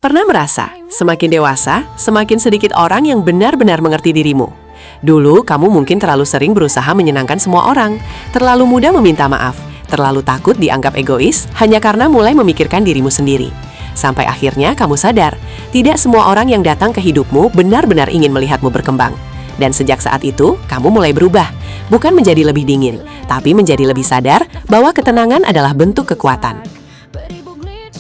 Pernah merasa, semakin dewasa, semakin sedikit orang yang benar-benar mengerti dirimu. Dulu, kamu mungkin terlalu sering berusaha menyenangkan semua orang, terlalu mudah meminta maaf, terlalu takut dianggap egois hanya karena mulai memikirkan dirimu sendiri. Sampai akhirnya kamu sadar, tidak semua orang yang datang ke hidupmu benar-benar ingin melihatmu berkembang. Dan sejak saat itu, kamu mulai berubah, bukan menjadi lebih dingin, tapi menjadi lebih sadar bahwa ketenangan adalah bentuk kekuatan.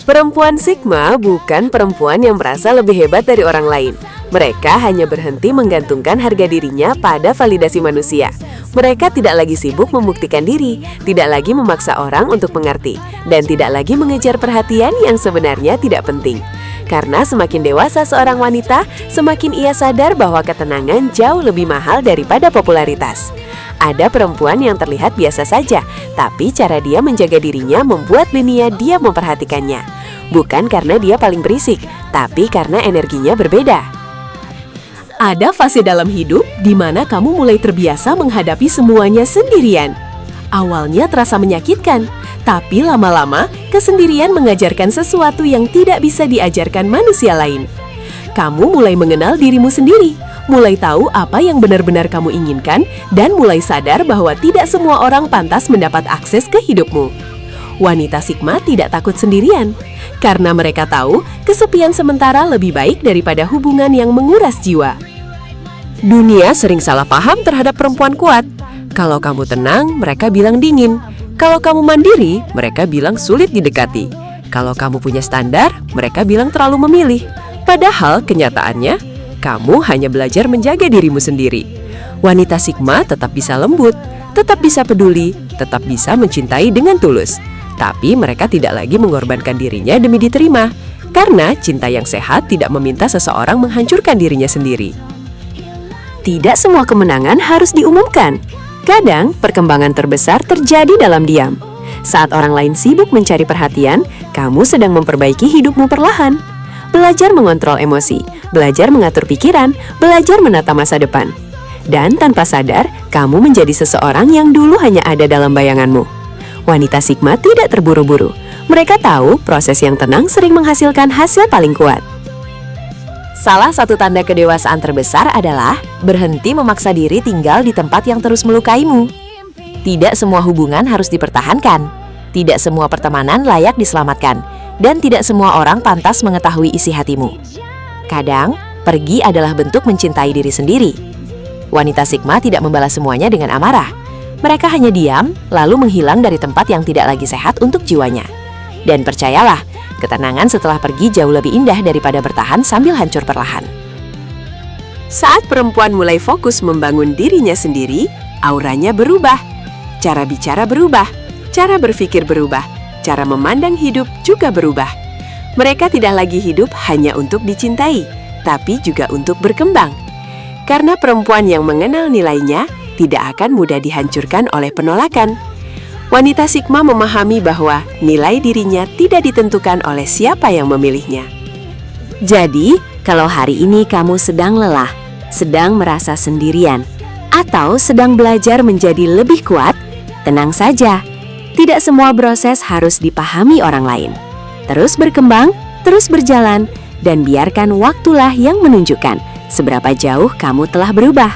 Perempuan Sigma bukan perempuan yang merasa lebih hebat dari orang lain. Mereka hanya berhenti menggantungkan harga dirinya pada validasi manusia. Mereka tidak lagi sibuk membuktikan diri, tidak lagi memaksa orang untuk mengerti, dan tidak lagi mengejar perhatian yang sebenarnya tidak penting. Karena semakin dewasa seorang wanita, semakin ia sadar bahwa ketenangan jauh lebih mahal daripada popularitas. Ada perempuan yang terlihat biasa saja, tapi cara dia menjaga dirinya membuat dunia dia memperhatikannya. Bukan karena dia paling berisik, tapi karena energinya berbeda. Ada fase dalam hidup di mana kamu mulai terbiasa menghadapi semuanya sendirian. Awalnya terasa menyakitkan, tapi lama-lama kesendirian mengajarkan sesuatu yang tidak bisa diajarkan manusia lain. Kamu mulai mengenal dirimu sendiri, mulai tahu apa yang benar-benar kamu inginkan, dan mulai sadar bahwa tidak semua orang pantas mendapat akses ke hidupmu. Wanita Sigma tidak takut sendirian, karena mereka tahu kesepian sementara lebih baik daripada hubungan yang menguras jiwa. Dunia sering salah paham terhadap perempuan kuat. Kalau kamu tenang, mereka bilang dingin. Kalau kamu mandiri, mereka bilang sulit didekati. Kalau kamu punya standar, mereka bilang terlalu memilih. Padahal kenyataannya, kamu hanya belajar menjaga dirimu sendiri. Wanita Sigma tetap bisa lembut, tetap bisa peduli, tetap bisa mencintai dengan tulus. Tapi mereka tidak lagi mengorbankan dirinya demi diterima. Karena cinta yang sehat tidak meminta seseorang menghancurkan dirinya sendiri. Tidak semua kemenangan harus diumumkan. Kadang, perkembangan terbesar terjadi dalam diam. Saat orang lain sibuk mencari perhatian, kamu sedang memperbaiki hidupmu perlahan. Belajar mengontrol emosi, belajar mengatur pikiran, belajar menata masa depan. Dan tanpa sadar, kamu menjadi seseorang yang dulu hanya ada dalam bayanganmu. Wanita Sigma tidak terburu-buru. Mereka tahu proses yang tenang sering menghasilkan hasil paling kuat. Salah satu tanda kedewasaan terbesar adalah berhenti memaksa diri tinggal di tempat yang terus melukaimu. Tidak semua hubungan harus dipertahankan. Tidak semua pertemanan layak diselamatkan. Dan tidak semua orang pantas mengetahui isi hatimu. Kadang, pergi adalah bentuk mencintai diri sendiri. Wanita Sigma tidak membalas semuanya dengan amarah. Mereka hanya diam, lalu menghilang dari tempat yang tidak lagi sehat untuk jiwanya. Dan percayalah, ketenangan setelah pergi jauh lebih indah daripada bertahan sambil hancur perlahan. Saat perempuan mulai fokus membangun dirinya sendiri, auranya berubah. Cara bicara berubah, cara berpikir berubah, cara memandang hidup juga berubah. Mereka tidak lagi hidup hanya untuk dicintai, tapi juga untuk berkembang. Karena perempuan yang mengenal nilainya tidak akan mudah dihancurkan oleh penolakan. Wanita Sigma memahami bahwa nilai dirinya tidak ditentukan oleh siapa yang memilihnya. Jadi, kalau hari ini kamu sedang lelah, sedang merasa sendirian, atau sedang belajar menjadi lebih kuat, tenang saja. Tidak semua proses harus dipahami orang lain. Terus berkembang, terus berjalan, dan biarkan waktulah yang menunjukkan seberapa jauh kamu telah berubah.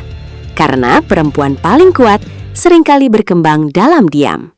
Karena perempuan paling kuat seringkali berkembang dalam diam.